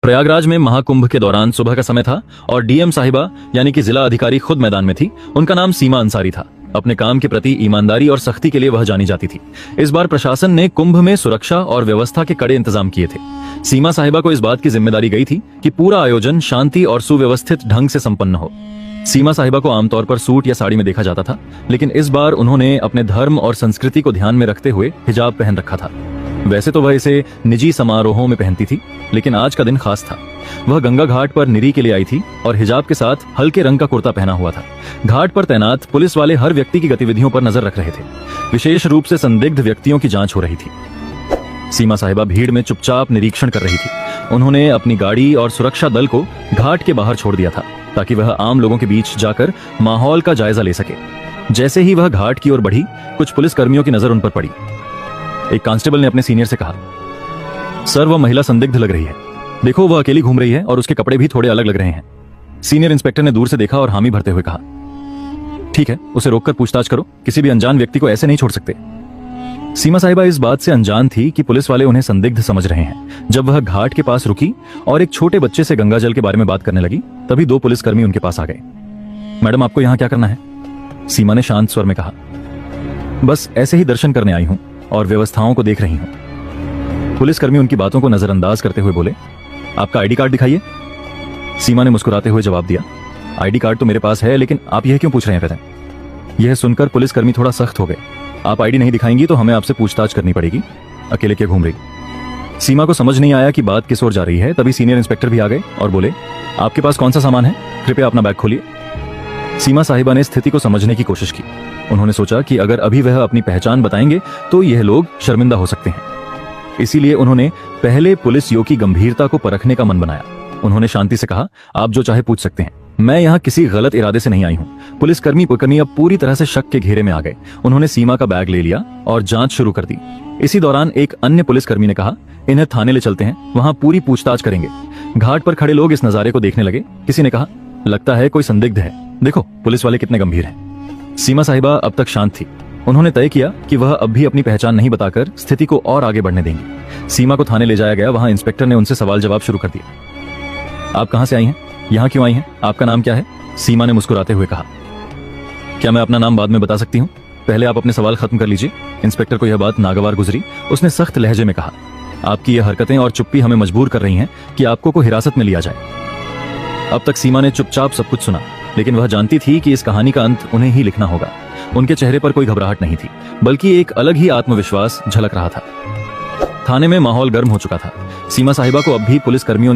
प्रयागराज में महाकुंभ के दौरान सुबह का समय था और डीएम साहिबा यानी कि जिला अधिकारी खुद मैदान में थी। उनका नाम सीमा अंसारी था। अपने काम के प्रति ईमानदारी और सख्ती के लिए वह जानी जाती थी। इस बार प्रशासन ने कुंभ में सुरक्षा और व्यवस्था के कड़े इंतजाम किए थे। सीमा साहिबा को इस बात की जिम्मेदारी गई थी कि पूरा आयोजन शांति और सुव्यवस्थित ढंग से संपन्न हो। सीमा साहिबा को आमतौर पर सूट या साड़ी में देखा जाता था, लेकिन इस बार उन्होंने अपने धर्म और संस्कृति को ध्यान में रखते हुए हिजाब पहन रखा था। वैसे तो वह इसे निजी समारोहों में पहनती थी, लेकिन आज का दिन खास था। वह गंगा घाट पर निरी के लिए आई थी और हिजाब के साथ हल्के रंग का कुर्ता पहना हुआ था। घाट पर तैनात पुलिस वाले हर व्यक्ति की गतिविधियों पर नजर रख रहे थे। विशेष रूप से संदिग्ध व्यक्तियों की जांच हो रही थी। सीमा साहिबा भीड़ में चुपचाप निरीक्षण कर रही थी। उन्होंने अपनी गाड़ी और सुरक्षा दल को घाट के बाहर छोड़ दिया था ताकि वह आम लोगों के बीच जाकर माहौल का जायजा ले सके। जैसे ही वह घाट की ओर बढ़ी, कुछ पुलिस कर्मियों की नजर उन पर पड़ी। एक कांस्टेबल ने अपने सीनियर से कहा, सर वह महिला संदिग्ध लग रही है। देखो वह अकेली घूम रही है और उसके कपड़े भी थोड़े अलग लग रहे हैं। सीनियर इंस्पेक्टर ने दूर से देखा और हामी भरते हुए कहा, ठीक है, उसे रोककर पूछताछ करो। किसी भी अनजान व्यक्ति को ऐसे नहीं छोड़ सकते। सीमा साहिबा इस बात से अनजान थी कि पुलिस वाले उन्हें संदिग्ध समझ रहे हैं। जब वह घाट के पास रुकी और एक छोटे बच्चे से गंगा जल के बारे में बात करने लगी, तभी दो पुलिसकर्मी उनके पास आ गए। मैडम आपको यहाँ क्या करना है? सीमा ने शांत स्वर में कहा, बस ऐसे ही दर्शन करने आई हूँ और व्यवस्थाओं को देख रही हूँ। पुलिसकर्मी उनकी बातों को नजरअंदाज करते हुए बोले, आपका आईडी कार्ड दिखाइए। सीमा ने मुस्कुराते हुए जवाब दिया, आईडी कार्ड तो मेरे पास है, लेकिन आप यह क्यों पूछ रहे हैं? यह सुनकर पुलिसकर्मी थोड़ा सख्त हो गए। आप आईडी नहीं दिखाएंगी तो हमें आपसे पूछताछ करनी पड़ेगी। अकेले क्या घूम रही? सीमा को समझ नहीं आया कि बात किस ओर जा रही है। तभी सीनियर इंस्पेक्टर भी आ गए और बोले, आपके पास कौन सा सामान है? कृपया अपना बैग खोलिए। सीमा साहिबा ने स्थिति को समझने की कोशिश की। उन्होंने सोचा कि अगर अभी वह अपनी पहचान बताएंगे तो यह लोग शर्मिंदा हो सकते हैं। इसीलिए उन्होंने पहले पुलिसियों की गंभीरता को परखने का मन बनाया। उन्होंने शांति से कहा, आप जो चाहे पूछ सकते हैं, मैं यहाँ किसी गलत इरादे से नहीं आई हूँ। पुलिसकर्मी अब पूरी तरह से शक के घेरे में आ गए। उन्होंने सीमा का बैग ले लिया और जांच शुरू कर दी। इसी दौरान एक अन्य पुलिसकर्मी ने कहा, इन्हें थाने ले चलते हैं, वहां पूरी पूछताछ करेंगे। घाट पर खड़े लोग इस नजारे को देखने लगे। किसी ने कहा, लगता है कोई संदिग्ध है, देखो पुलिस वाले कितने गंभीर हैं। सीमा साहिबा अब तक शांत थी। उन्होंने तय किया कि वह अब भी अपनी पहचान नहीं बताकर स्थिति को और आगे बढ़ने देंगी। सीमा को थाने ले जाया गया। वहां इंस्पेक्टर ने उनसे सवाल जवाब शुरू कर दिया। आप कहां से आई हैं? यहाँ क्यों आई हैं? आपका नाम क्या है? सीमा ने मुस्कुराते हुए कहा, क्या मैं अपना नाम बाद में बता सकती हूँ? पहले आप अपने सवाल खत्म कर लीजिए। इंस्पेक्टर को यह बात नागवार गुजरी। उसने सख्त लहजे में कहा, आपकी यह हरकतें और चुप्पी हमें मजबूर कर रही हैं कि आपको को हिरासत में लिया जाए। अब तक सीमा ने चुपचाप सब कुछ सुना, लेकिन वह जानती थी कि इस कहानी का अंत उन्हें ही लिखना होगा। उनके चेहरे पर कोई घबराहट नहीं थी, बल्कि एक अलग ही आत्मविश्वास झलक रहा था। थाने में माहौल गर्म हो चुका था। सीमा साहिबा को अब भी पुलिसकर्मियों